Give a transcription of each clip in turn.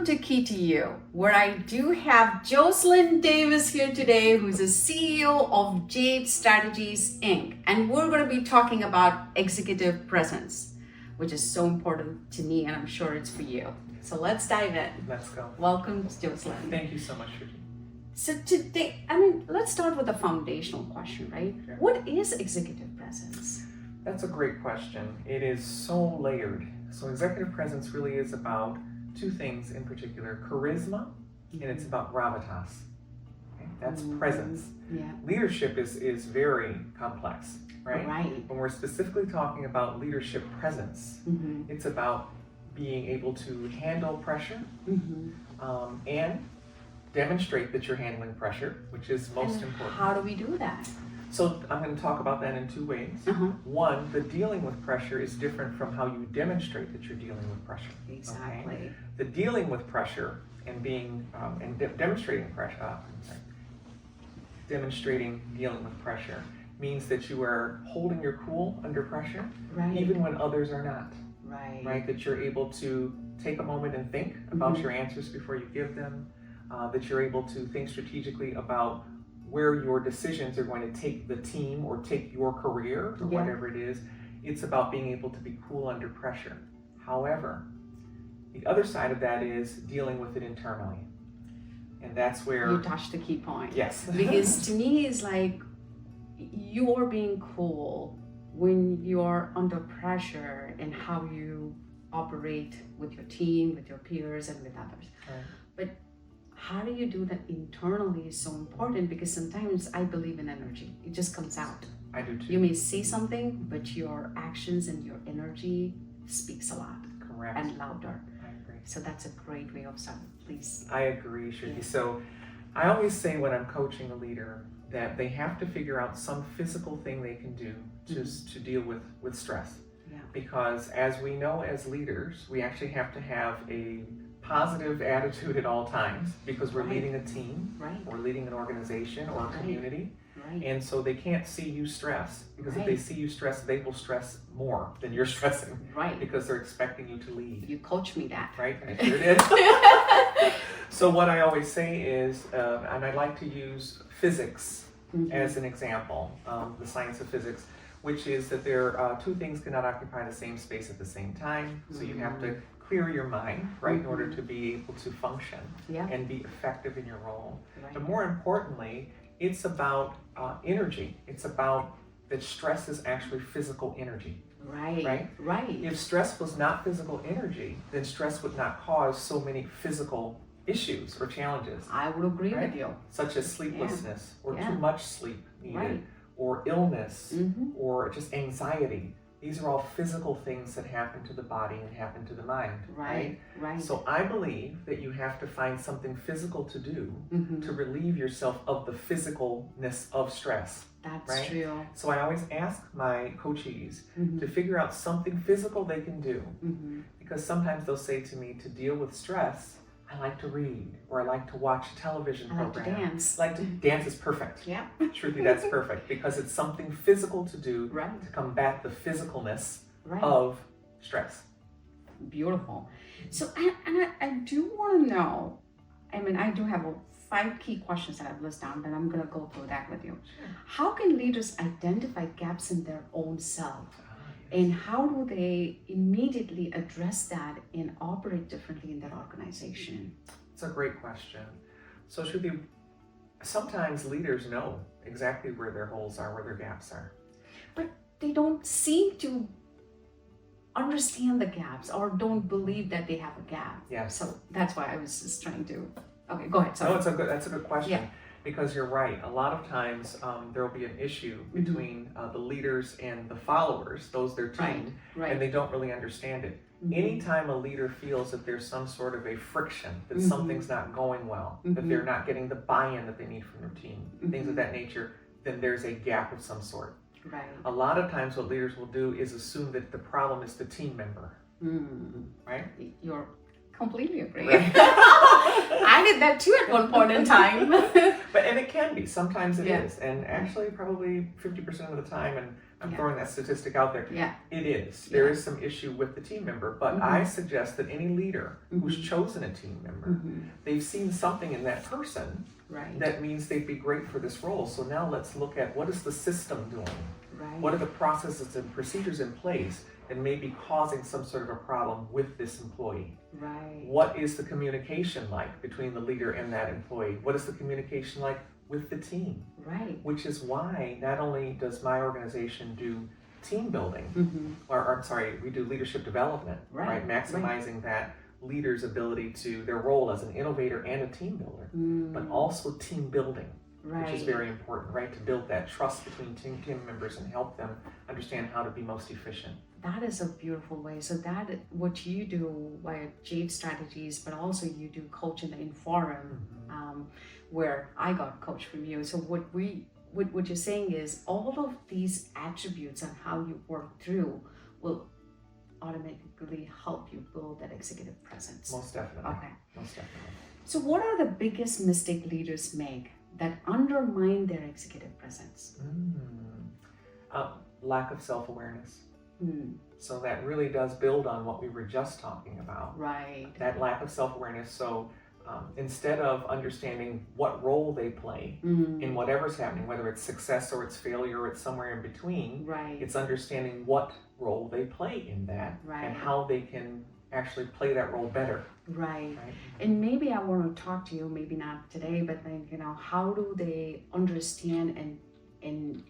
to Key to You, where I do have Joscelyn Davis here today, who's the CEO of JADE Strategies, Inc. And we're going to be talking about executive presence, which is so important to me, and I'm sure it's for you. So let's dive in. Let's go. Welcome, Joscelyn. Thank you so much, Shruthi. So today, let's start with a foundational question, right? Sure. What is executive presence? That's a great question. It is so layered. So executive presence really is about two things in particular: charisma, and it's about gravitas. Okay? That's presence. Yeah. Leadership is very complex, right? Right. When we're specifically talking about leadership presence, it's about being able to handle pressure and demonstrate that you're handling pressure, which is most important. How do we do that? So I'm going to talk about that in two ways. One, the dealing with pressure is different from how you demonstrate that you're dealing with pressure. Exactly. Okay? The dealing with pressure and demonstrating pressure, demonstrating dealing with pressure means that you are holding your cool under pressure, even when others are not. Right? That you're able to take a moment and think about your answers before you give them. That you're able to think strategically about where your decisions are going to take the team or take your career or whatever it is. It's about being able to be cool under pressure. However, the other side of that is dealing with it internally. And that's where... You touched the key point. Yes. Because to me, it's like you're being cool when you're under pressure in how you operate with your team, with your peers, and with others. Right. But how do you do that internally is so important, because sometimes I believe in energy. It just comes out. I do too. You may say something, but your actions and your energy speaks a lot. Correct. And louder. I agree. So that's a great way of starting, please. I agree, Shruthi. So I always say when I'm coaching a leader that they have to figure out some physical thing they can do to deal with stress. Yeah. Because as we know as leaders, we actually have to have a positive attitude at all times, because we're leading a team, we're leading an organization or a community, and so they can't see you stress, because if they see you stress, they will stress more than you're stressing, because they're expecting you to lead. You coach me that. Right, I sure did. So what I always say is, and I like to use physics as an example, the science of physics, which is that two things cannot occupy the same space at the same time, so you have to clear your mind, right, in order to be able to function and be effective in your role. But more importantly, it's about energy. It's about that stress is actually physical energy. Right. If stress was not physical energy, then stress would not cause so many physical issues or challenges. I would agree with you. Such as sleeplessness or too much sleep needed, or illness, or just anxiety. These are all physical things that happen to the body and happen to the mind, right? So I believe that you have to find something physical to do to relieve yourself of the physicalness of stress. That's true. So I always ask my coachees to figure out something physical they can do, because sometimes they'll say to me, to deal with stress, I like to read, or I like to watch a television program. I like to dance. Dance is perfect. Yeah. Shruthi, that's perfect, because it's something physical to do to combat the physicalness of stress. Beautiful. So, I do want to know, I do have 5 key questions that I've listed down, but I'm going to go through that with you. Sure. How can leaders identify gaps in their own self? And how do they immediately address that and operate differently in their organization? It's a great question. So Shruthi, sometimes leaders know exactly where their holes are, where their gaps are. But they don't seem to understand the gaps, or don't believe that they have a gap. Yes. So that's why I was just trying to... Okay, go ahead. Sorry. No, that's a good question. Yeah. Because you're right. A lot of times there will be an issue between the leaders and the followers, those their team, and they don't really understand it. Anytime a leader feels that there's some sort of a friction, that something's not going well, that they're not getting the buy-in that they need from their team, things of that nature, then there's a gap of some sort. A lot of times what leaders will do is assume that the problem is the team member. Right? You're completely agree. I did that too at one point in time. And it can be. Sometimes it is. And actually probably 50% of the time, and I'm throwing that statistic out there. Yeah. It is. There is some issue with the team member, but I suggest that any leader who's chosen a team member, they've seen something in that person that means they'd be great for this role. So now let's look at what is the system doing? What are the processes and procedures in place that may be causing some sort of a problem with this employee? What is the communication like between the leader and that employee? What is the communication like with the team? Which is why not only does my organization do team building, we do leadership development, maximizing that leader's ability to their role as an innovator and a team builder, but also team building, which is very important, to build that trust between team members and help them understand how to be most efficient. That is a beautiful way. So that what you do via JADE Strategies, but also you do coach in the Inforum, where I got coached from you. So what you're saying is all of these attributes and how you work through will automatically help you build that executive presence. Most definitely. Okay. Most definitely. So what are the biggest mistake leaders make that undermine their executive presence? Lack of self-awareness. So that really does build on what we were just talking about. That lack of self-awareness. So instead of understanding what role they play in whatever's happening, whether it's success or it's failure or it's somewhere in between, it's understanding what role they play in that and how they can actually play that role better. And maybe I want to talk to you, maybe not today, but then, how do they understand and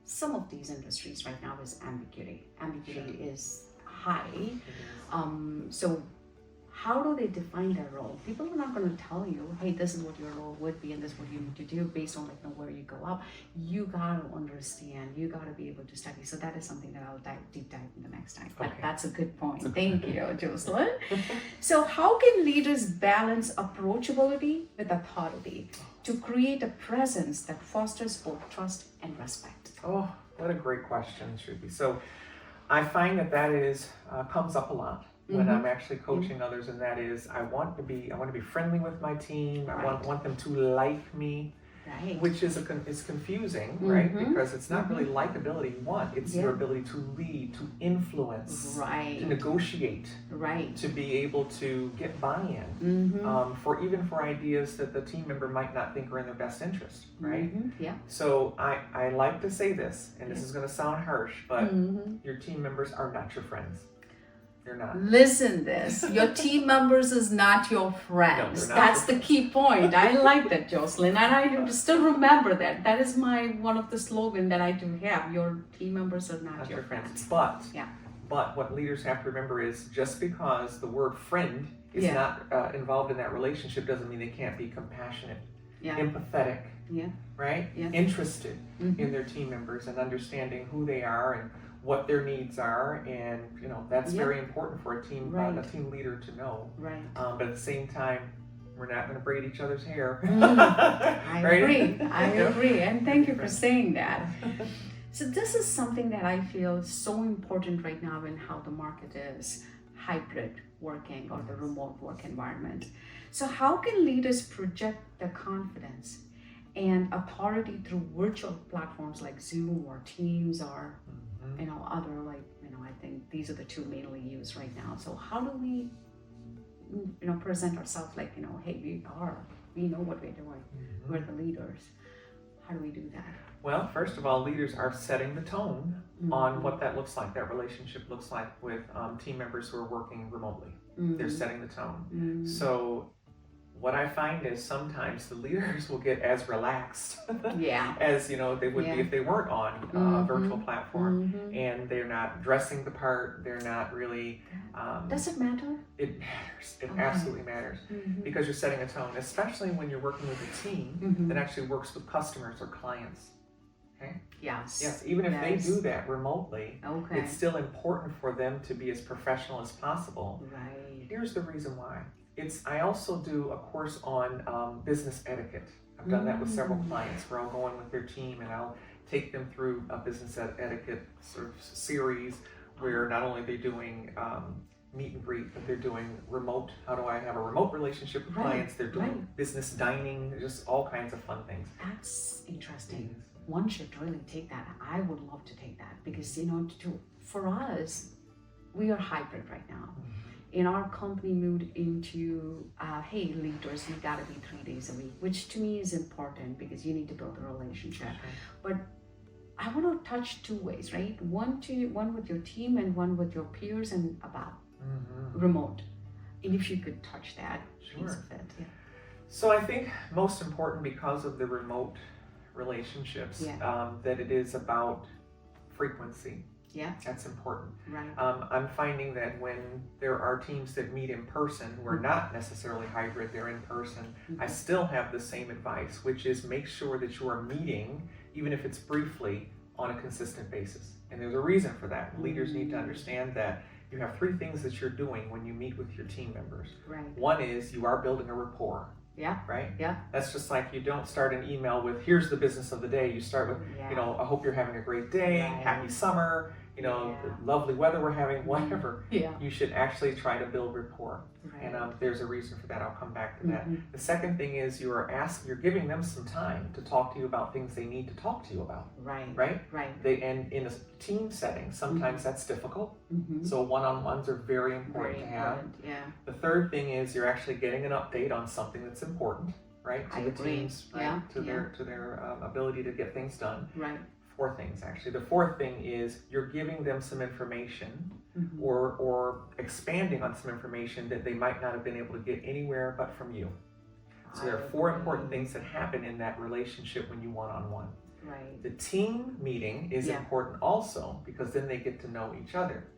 some of these industries right now is ambiguity. Ambiguity is high. So how do they define their role? People are not going to tell you, hey, this is what your role would be and this is what you need to do based on where you go up. You got to understand, you got to be able to study. So that is something that I'll deep dive in the next time. But that's a good point. Thank you, Joscelyn. So how can leaders balance approachability with authority to create a presence that fosters both trust and respect? Oh, what a great question, Shruthi. So I find that is comes up a lot when I'm actually coaching others, and that is I want to be friendly with my team. I want them to like me, which is confusing, because it's not really likability you want. It's your ability to lead, to influence, to negotiate, to be able to get buy-in for ideas that the team member might not think are in their best interest, So I like to say this, and this is going to sound harsh, but your team members are not your friends. They're not. Listen this, your team members is not your friends. No, that's the key point. I like that, Joscelyn, and I still remember that. That is one of the slogan that I do have. Your team members are not your friends. But what leaders have to remember is just because the word friend is not involved in that relationship doesn't mean they can't be compassionate, empathetic, interested in their team members and understanding who they are and what their needs are, and that's very important for a team leader to know. But at the same time, we're not going to braid each other's hair. I agree, and thank you for saying that. So this is something that I feel is so important right now in how the market is hybrid working or the remote work environment. So how can leaders project their confidence and authority through virtual platforms like Zoom or Teams or other I think these are the two mainly used right now. So how do we present ourselves hey, we know what we're doing. We're the leaders. How do we do that? Well, first of all, leaders are setting the tone on what that looks like, that relationship looks like with team members who are working remotely. They're setting the tone. So what I find is sometimes the leaders will get as relaxed as they would be if they weren't on a virtual platform, and they're not dressing the part. They're not really. Does it matter? It matters. It absolutely matters because you're setting a tone, especially when you're working with a team that actually works with customers or clients. Okay. Yes. Even if they do that remotely, it's still important for them to be as professional as possible. Here's the reason why. I also do a course on business etiquette. I've done that with several clients where I'll go in with their team and I'll take them through a business etiquette sort of series where not only are they doing meet and greet, but they're doing remote. How do I have a remote relationship with clients? They're doing business dining, just all kinds of fun things. That's interesting. one should really take that. I would love to take that because, for us, we are hybrid right now. In our company moved into, hey, leaders, we gotta be 3 days a week, which to me is important because you need to build a relationship. But I want to touch 2 ways, right? One with your team and one with your peers and about remote. And if you could touch that piece of it. Yeah. So I think most important because of the remote relationships, that it is about frequency. Yeah. That's important. Right. I'm finding that when there are teams that meet in person who are not necessarily hybrid, they're in person, I still have the same advice, which is make sure that you are meeting, even if it's briefly, on a consistent basis. And there's a reason for that. Leaders need to understand that you have 3 things that you're doing when you meet with your team members. Right. One is you are building a rapport. Yeah. Right? Yeah. That's just like you don't start an email with, here's the business of the day. You start with, I hope you're having a great day, happy summer, the lovely weather we're having, whatever. Yeah. You should actually try to build rapport. Right. And there's a reason for that. I'll come back to that. The second thing is you're giving them some time to talk to you about things they need to talk to you about. Right. Right? Right. And in a team setting, sometimes that's difficult. So one-on-ones are very important to have. Yeah. The third thing is you're actually getting an update on something that's important, right? To the teams, right? To their ability to get things done. Right. 4 things actually. The 4th thing is you're giving them some information or expanding on some information that they might not have been able to get anywhere but from you. So there are 4 important things that happen in that relationship when you one-on-one. Right. The team meeting is important also because then they get to know each other.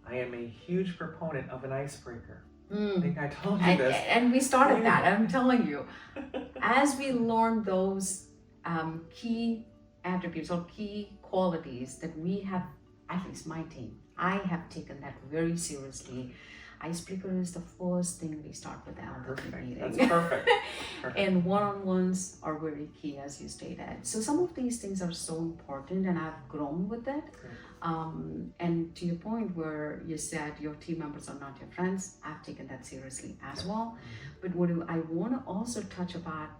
I am a huge proponent of an icebreaker. I think I told you this. And we started that, I'm telling you. As we learn those key attributes or key qualities that we have, at least my team, I have taken that very seriously. Icebreaker is the first thing we start with the meeting. That's perfect. And one-on-ones are very key, as you stated. So some of these things are so important, and I've grown with it. And to your point where you said your team members are not your friends, I've taken that seriously as well. But what I want to also touch about,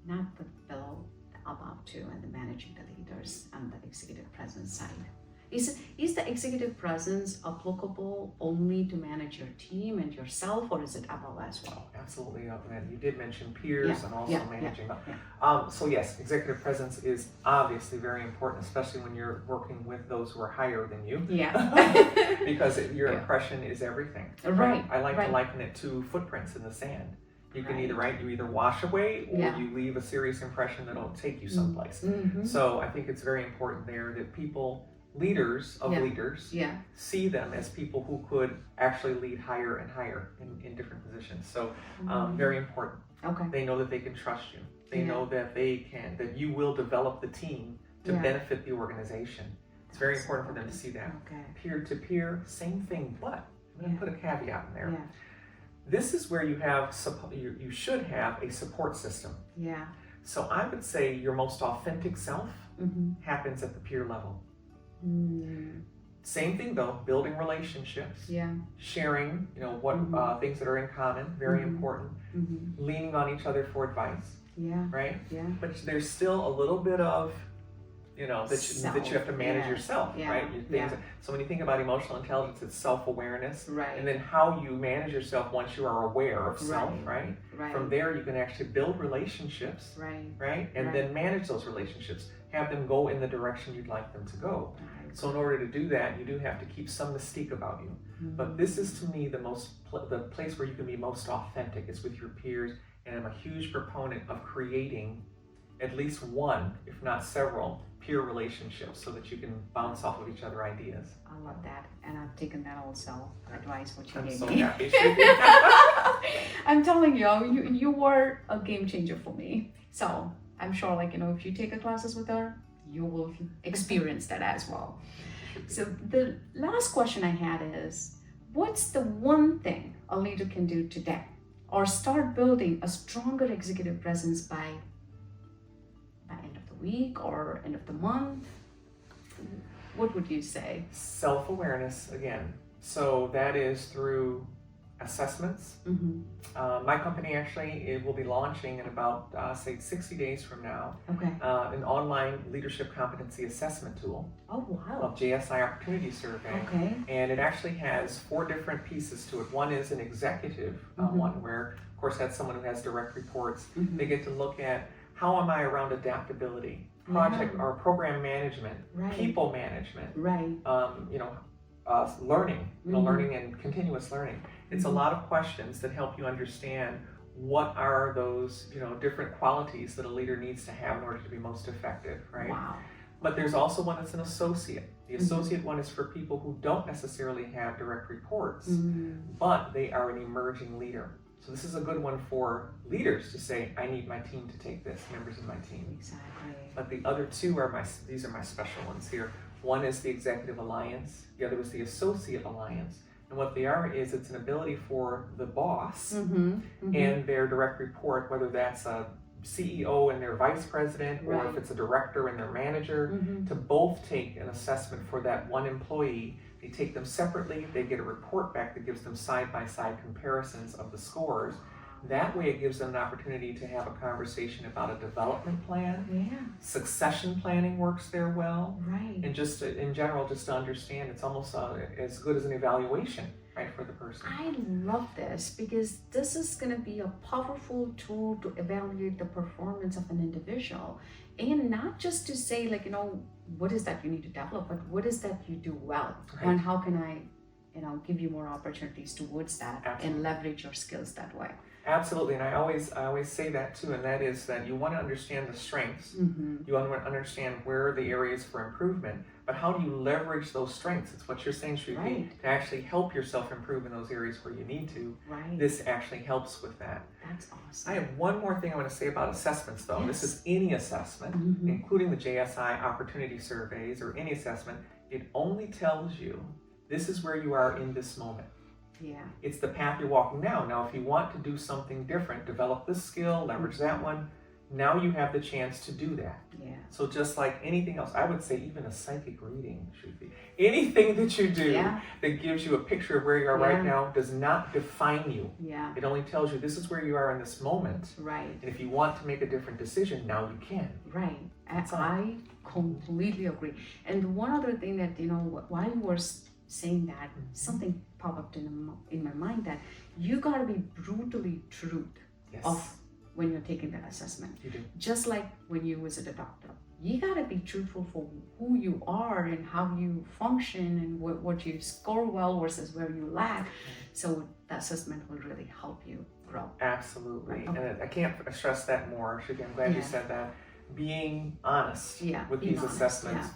not the below, the above too, and the managing the leaders and the executive presence side. Is the executive presence applicable only to manage your team and yourself, or is it above as well? Absolutely. And you did mention peers and also managing. So yes, executive presence is obviously very important, especially when you're working with those who are higher than you. Yeah. Because your impression is everything. Right. I like to liken it to footprints in the sand. You can either wash away or you leave a serious impression that'll take you someplace. So I think it's very important there that leaders see them as people who could actually lead higher and higher in different positions. So very important. Okay. They know that they can trust you. They know that that you will develop the team to benefit the organization. It's very important for them to see that. Okay. Peer to peer, same thing, but I'm going to put a caveat in there. Yeah. This is where you should have a support system. Yeah. So I would say your most authentic self happens at the peer level. Same thing though, building relationships, sharing, what things that are in common, very important, leaning on each other for advice, right? Yeah. But there's still a little bit of, that you have to manage yourself, right? So when you think about emotional intelligence, it's self-awareness, right? And then how you manage yourself once you are aware of self, right? From there, you can actually build relationships, right? And then manage those relationships. Have them go in the direction you'd like them to go. So in order to do that, you do have to keep some mystique about you. But this is, to me, the place where you can be most authentic is with your peers. And I'm a huge proponent of creating at least one, if not several, peer relationships so that you can bounce off of each other ideas. I love that. And I've taken that also, advice what you I'm gave so me. Happy. I'm telling you were a game changer for me. So I'm sure, if you take classes with her, you will experience that as well. So the last question I had is, what's the one thing a leader can do today or start building a stronger executive presence by end of the week or end of the month? What would you say? Self-awareness again. So that is through assessments. Mm-hmm. My company actually, it will be launching in about, say, 60 days from now, Okay. an online leadership competency assessment tool Oh, wow. called JSI Opportunity Survey. Okay. And it actually has 4 different pieces to it. One is an executive one where, of course, that's someone who has direct reports. Mm-hmm. They get to look at how am I around adaptability, project or program management, Right. people management, Right. learning, Mm-hmm. learning and continuous learning. It's a lot of questions that help you understand what are those, different qualities that a leader needs to have in order to be most effective, right? Wow. But there's also one that's an associate. The associate one is for people who don't necessarily have direct reports, but they are an emerging leader. So this is a good one for leaders to say, I need my team to take this, members of my team. Exactly. But the other 2 are these are my special ones here. One is the Executive Alliance, the other is the Associate Alliance. And what they are is it's an ability for the boss and their direct report, whether that's a CEO and their vice president, or if it's a director and their manager, to both take an assessment for that one employee. They take them separately, they get a report back that gives them side-by-side comparisons of the scores. That way it gives them an opportunity to have a conversation about a development plan. Yeah. Succession planning works there well. Right. And just in general, just to understand, it's almost as good as an evaluation, right, for the person. I love this because this is going to be a powerful tool to evaluate the performance of an individual, and not just to say what is that you need to develop, but what is that you do well, and how can I give you more opportunities towards that. Absolutely. And leverage your skills that way. Absolutely, and I always say that too, and that is that you want to understand the strengths, you want to understand where are the areas for improvement, but how do you leverage those strengths? It's what you're saying, Shruthi, to actually help yourself improve in those areas where you need to. Right. This actually helps with that. That's awesome. I have one more thing I want to say about assessments though. Yes. This is any assessment, including the JSI opportunity surveys or any assessment. It only tells you this is where you are in this moment. Yeah. It's the path you're walking now. Now, if you want to do something different, develop this skill, leverage that one, now you have the chance to do that. Yeah. So just like anything else, I would say even a psychic reading should be. Anything that you do that gives you a picture of where you are right now does not define you. Yeah. It only tells you this is where you are in this moment. Right. And if you want to make a different decision, now you can. Right. I completely agree. And one other thing that, while you were saying that, something popped up in my mind that you got to be brutally true of when you're taking that assessment. You do. Just like when you visit a doctor. You got to be truthful for who you are and how you function and what you score well versus where you lack. So the assessment will really help you grow. Absolutely. Okay. And I can't stress that more, Shruthi. I'm glad you said that. Being honest with these assessments,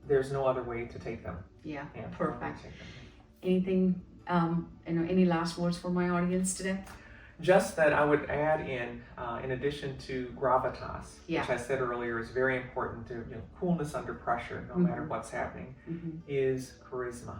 there's no other way to take them. Yeah, perfect. Anything, any last words for my audience today? Just that I would add in addition to gravitas, which I said earlier is very important to, coolness under pressure, no matter what's happening, is charisma.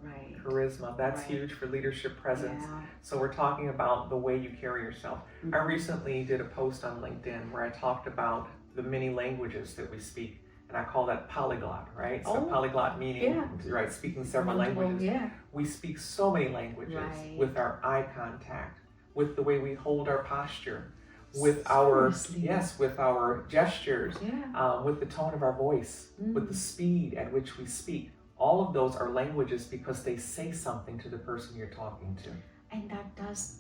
Right. Charisma, that's huge for leadership presence. Yeah. So we're talking about the way you carry yourself. I recently did a post on LinkedIn where I talked about the many languages that we speak. And I call that polyglot, right? So polyglot meaning, speaking several languages. Yeah. We speak so many languages with our eye contact, with the way we hold our posture, with our gestures, with the tone of our voice, with the speed at which we speak. All of those are languages because they say something to the person you're talking to. And that does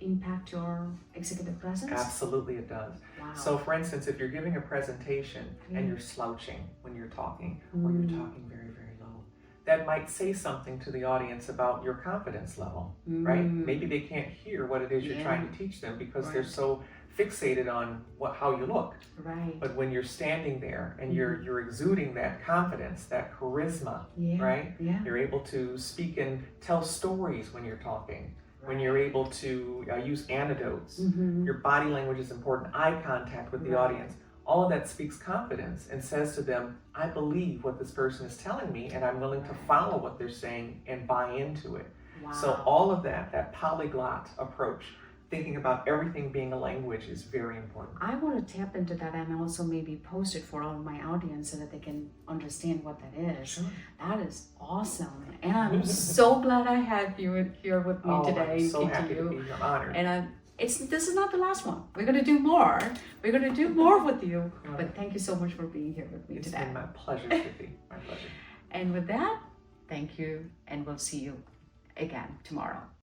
impact your executive presence? Absolutely it does. Wow. So for instance, if you're giving a presentation and you're slouching when you're talking, or you're talking very, very low, that might say something to the audience about your confidence level, right? Maybe they can't hear what it is you're trying to teach them because they're so fixated on how you look. Right. But when you're standing there and you're exuding that confidence, that charisma, right? Yeah. You're able to speak and tell stories when you're talking. When you're able to use anecdotes, your body language is important, eye contact with the audience. All of that speaks confidence and says to them, I believe what this person is telling me and I'm willing to follow what they're saying and buy into it. Wow. So all of that polyglot approach, thinking about everything being a language is very important. I want to tap into that and also maybe post it for all of my audience so that they can understand what that is. Sure. That is awesome. And I'm so glad I had you here with me today. I'm so happy to be here. Honored. And this is not the last one. We're going to do more. We're going to do more with you. But thank you so much for being here with me today. It's been my pleasure, Shruthi. My pleasure. And with that, thank you. And we'll see you again tomorrow.